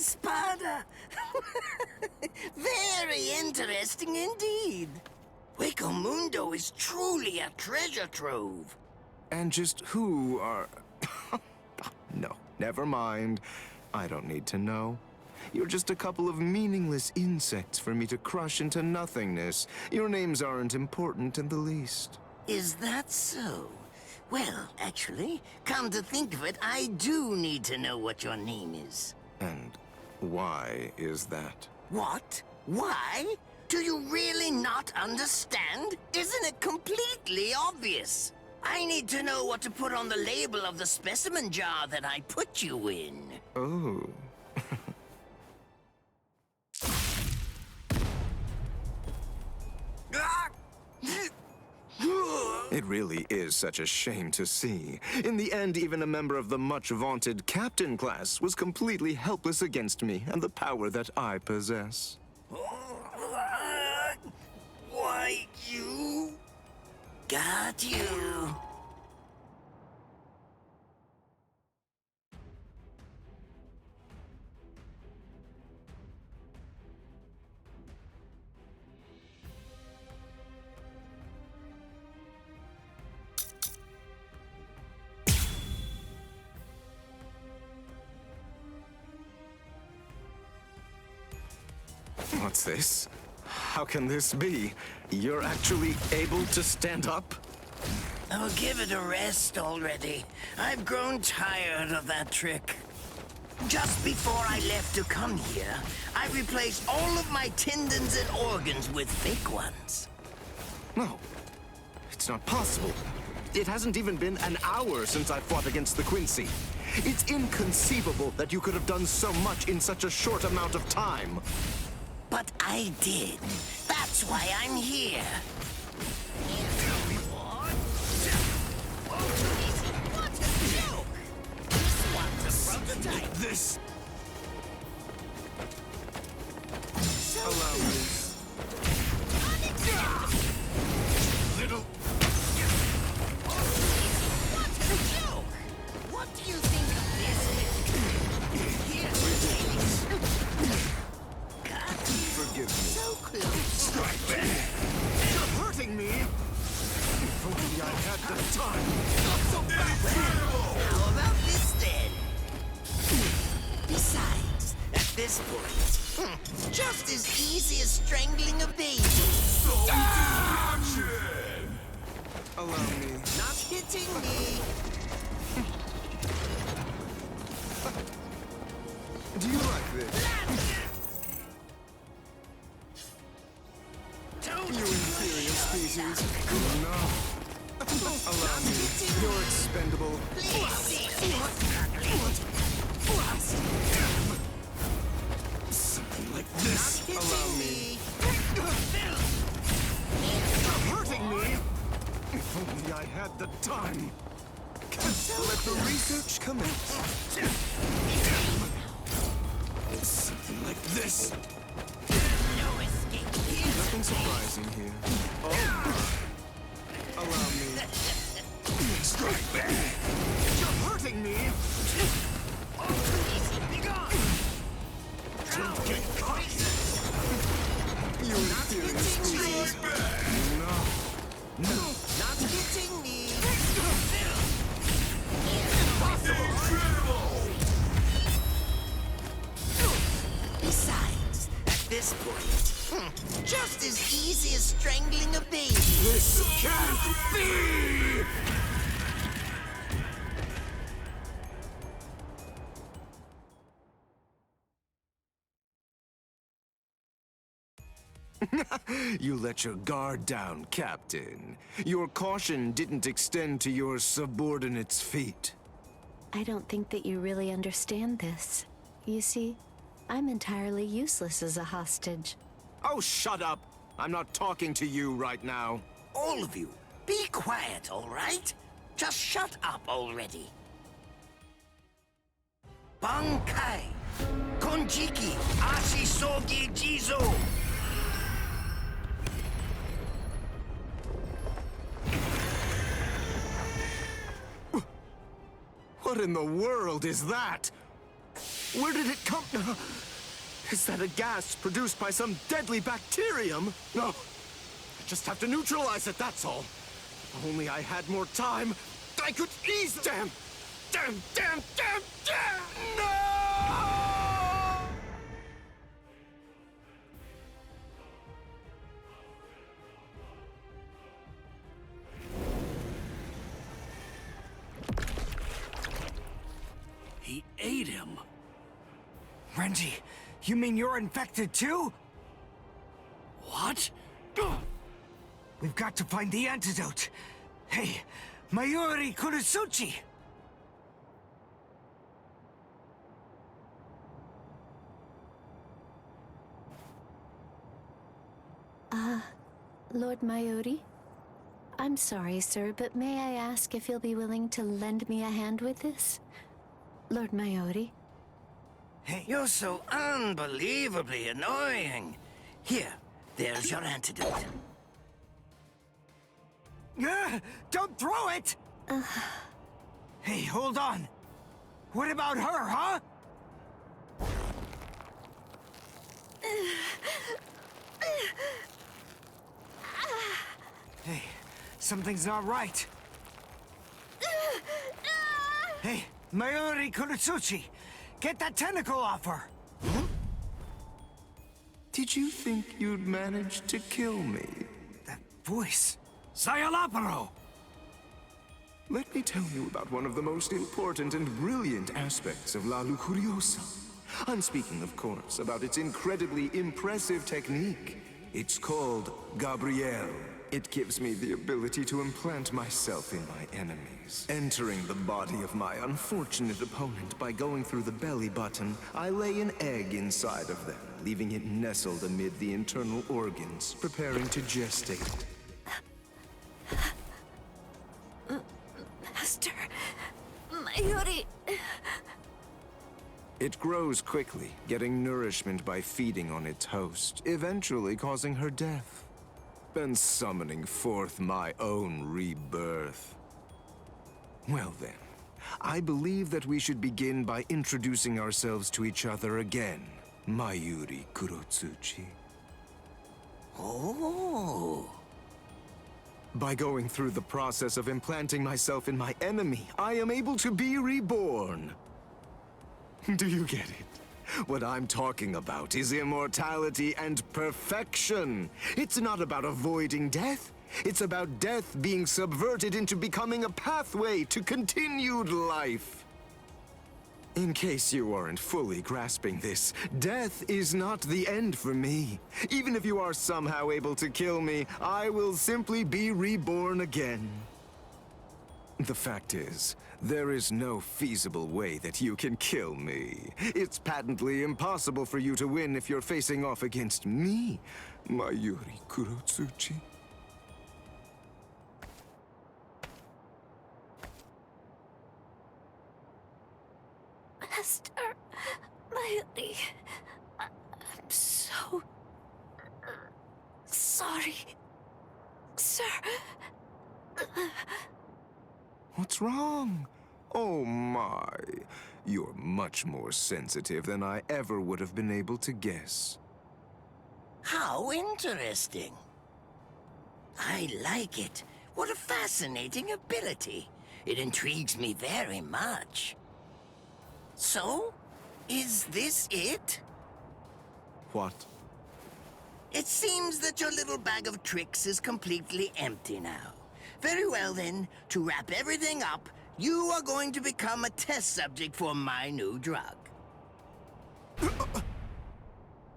espada. Very interesting indeed. Hueco Mundo is truly a treasure trove. And just who are... No, never mind. I don't need to know. You're just a couple of meaningless insects for me to crush into nothingness. Your names aren't important in the least. Is that so? Well, actually, come to think of it, I do need to know what your name is. And why is that? What? Why? Do you really not understand? Isn't it completely obvious? I need to know what to put on the label of the specimen jar that I put you in. Oh. It really is such a shame to see. In the end, even a member of the much-vaunted captain class was completely helpless against me and the power that I possess. Why, you... Got you. What's this? How can this be? You're actually able to stand up? Oh, give it a rest already. I've grown tired of that trick. Just before I left to come here, I replaced all of my tendons and organs with fake ones. No, it's not possible. It hasn't even been an hour since I fought against the Quincy. It's inconceivable that you could have done so much in such a short amount of time. But I did. That's why I'm here. What a joke! This one's a prototype. This... So Allow me. unacceptable. Little... What a joke! What do you think of this? Here, Forgive me. so close. Strike back! You're hurting me! If only I had the time! Not so incredible! How about this then? Besides, at this point, just as easy as strangling a baby. So action! Allow me. Not hitting me. Do you like this? Don't You inferior species. No. Allow me. You're expendable. Something like this. Allow me. You're hurting me. If only I had the time. Let the research commence. Something like this. No escape here. Nothing surprising here. Oh. Allow me. Strike back! You're hurting me! Be gone. Don't get caught! You inferior species. No. No. Not hitting me. Impossible! Besides, at this point, just as easy as strangling a baby. This can't be! You let your guard down, Captain. Your caution didn't extend to your subordinates' feet. I don't think that you really understand this. You see, I'm entirely useless as a hostage. Oh, shut up! I'm not talking to you right now. All of you, be quiet, all right? Just shut up already. Bankai, Konjiki, Ashisogi Jizo. What in the world is that? Where did it come? Is that a gas produced by some deadly bacterium? No. I just have to neutralize it, that's all. If only I had more time, I could ease... Damn! Damn! Damn! Damn! Damn! No! He ate him. Renji, you mean you're infected too? What? We've got to find the antidote. Hey, Mayuri Kurotsuchi! Lord Mayuri? I'm sorry, sir, but may I ask if you'll be willing to lend me a hand with this? Lord Mayuri? Hey, You're so unbelievably annoying. Here, there's your antidote. don't throw it! Hey, hold on. What about her, huh? Hey, something's not right. Hey, Mayuri Kurotsuchi, get that tentacle off her! Did you think you'd manage to kill me? That voice. Szayelaporro! Let me tell you about one of the most important and brilliant aspects of La Lucuriosa. I'm speaking, of course, about its incredibly impressive technique. It's called Gabrielle. It gives me the ability to implant myself in my enemies. Entering the body of my unfortunate opponent by going through the belly button, I lay an egg inside of them, leaving it nestled amid the internal organs, preparing to gestate. Master... Mayuri... It grows quickly, getting nourishment by feeding on its host, eventually causing her death. And summoning forth my own rebirth. Well then, I believe that we should begin by introducing ourselves to each other again, Mayuri Kurotsuchi. Oh. By going through the process of implanting myself in my enemy, I am able to be reborn. Do you get it? What I'm talking about is immortality and perfection. It's not about avoiding death. It's about death being subverted into becoming a pathway to continued life. In case you aren't fully grasping this, death is not the end for me. Even if you are somehow able to kill me, I will simply be reborn again. The fact is, there is no feasible way that you can kill me. It's patently impossible for you to win if you're facing off against me, Mayuri Kurotsuchi. Master... Mayuri... I'm so... sorry... Sir... What's wrong? Oh my. You're much more sensitive than I ever would have been able to guess. How interesting. I like it. What a fascinating ability. It intrigues me very much. So, is this it? What? It seems that your little bag of tricks is completely empty now. Very well then, to wrap everything up, you are going to become a test subject for my new drug.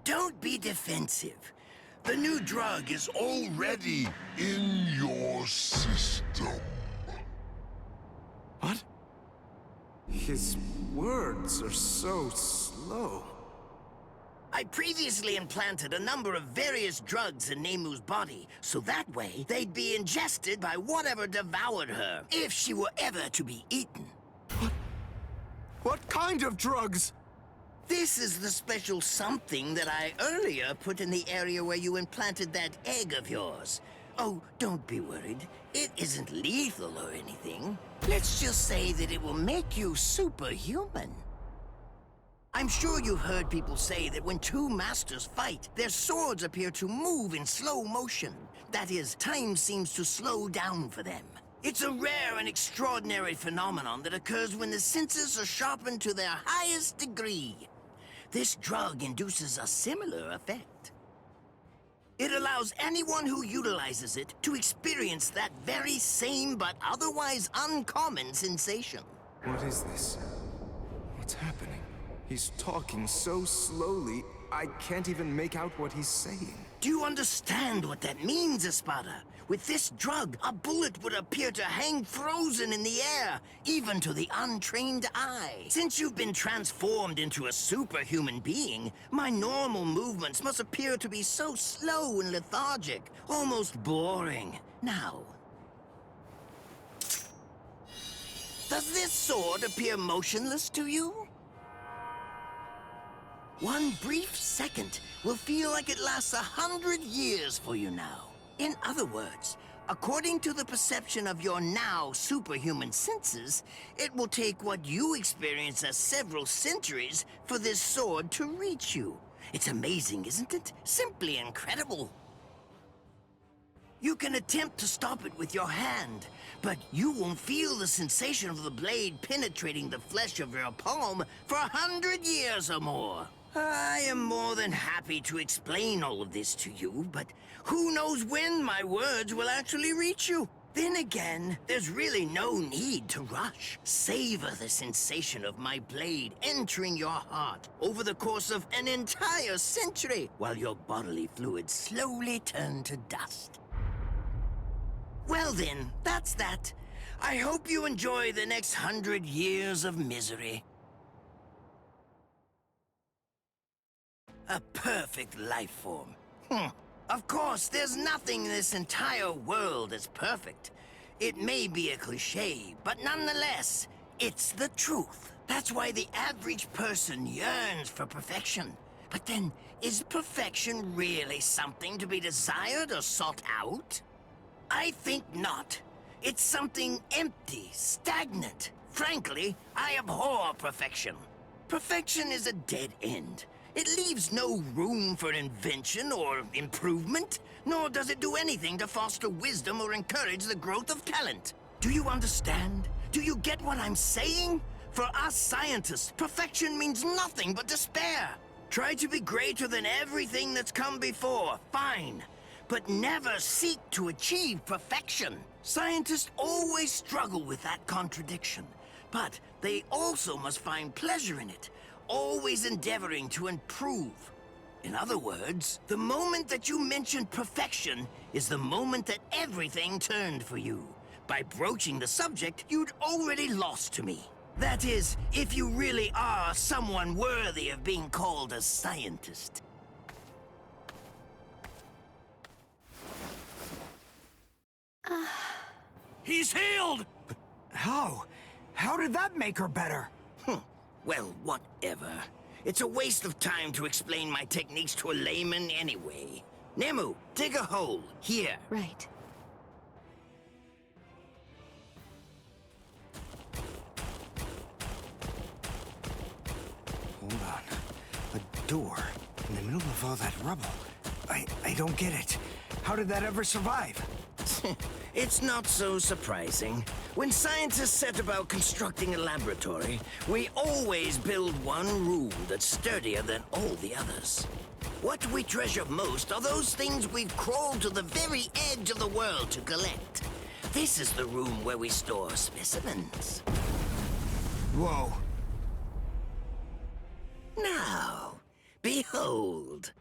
Don't be defensive. The new drug is already In your system. What? His words are so slow. I previously implanted a number of various drugs in Nemu's body, so that way they'd be ingested by whatever devoured her, if she were ever to be eaten. What kind of drugs? This is the special something that I earlier put in the area where you implanted that egg of yours. Oh, don't be worried. It isn't lethal or anything. Let's just say that it will make you superhuman. I'm sure you've heard people say that when two masters fight, their swords appear to move in slow motion. That is, time seems to slow down for them. It's a rare and extraordinary phenomenon that occurs when the senses are sharpened to their highest degree. This drug induces a similar effect. It allows anyone who utilizes it to experience that very same but otherwise uncommon sensation. What is this? What's happening? He's talking so slowly, I can't even make out what he's saying. Do you understand what that means, Espada? With this drug, a bullet would appear to hang frozen in the air, even to the untrained eye. Since you've been transformed into a superhuman being, my normal movements must appear to be so slow and lethargic, almost boring. Now, does this sword appear motionless to you? One brief second will feel like it lasts 100 years for you now. In other words, according to the perception of your now superhuman senses, it will take what you experience as several centuries for this sword to reach you. It's amazing, isn't it? Simply incredible. You can attempt to stop it with your hand, but you won't feel the sensation of the blade penetrating the flesh of your palm for 100 years or more. I am more than happy to explain all of this to you, but who knows when my words will actually reach you? Then again, there's really no need to rush. Savor the sensation of my blade entering your heart over the course of an entire century, while your bodily fluids slowly turn to dust. Well then, that's that. I hope you enjoy the next 100 years of misery. A perfect life form. Of course, there's nothing in this entire world that's perfect. It may be a cliché, but nonetheless, it's the truth. That's why the average person yearns for perfection. But then, is perfection really something to be desired or sought out? I think not. It's something empty, stagnant. Frankly, I abhor perfection. Perfection is a dead end. It leaves no room for invention or improvement, nor does it do anything to foster wisdom or encourage the growth of talent. Do you understand? Do you get what I'm saying? For us scientists, perfection means nothing but despair. Try to be greater than everything that's come before, fine. But never seek to achieve perfection. Scientists always struggle with that contradiction, but they also must find pleasure in it. Always endeavoring to improve. In other words, the moment that you mentioned perfection is the moment that everything turned for you. By broaching the subject, you'd already lost to me. That is, if you really are someone worthy of being called a scientist. He's healed! But how? How did that make her better? Well, whatever. It's a waste of time to explain my techniques to a layman anyway. Nemu, dig a hole. Here. Right. Hold on. A door in the middle of all that rubble. I don't get it. How did that ever survive? It's not so surprising. When scientists set about constructing a laboratory, we always build one room that's sturdier than all the others. What we treasure most are those things we've crawled to the very edge of the world to collect. This is the room where we store specimens. Whoa. Now, behold.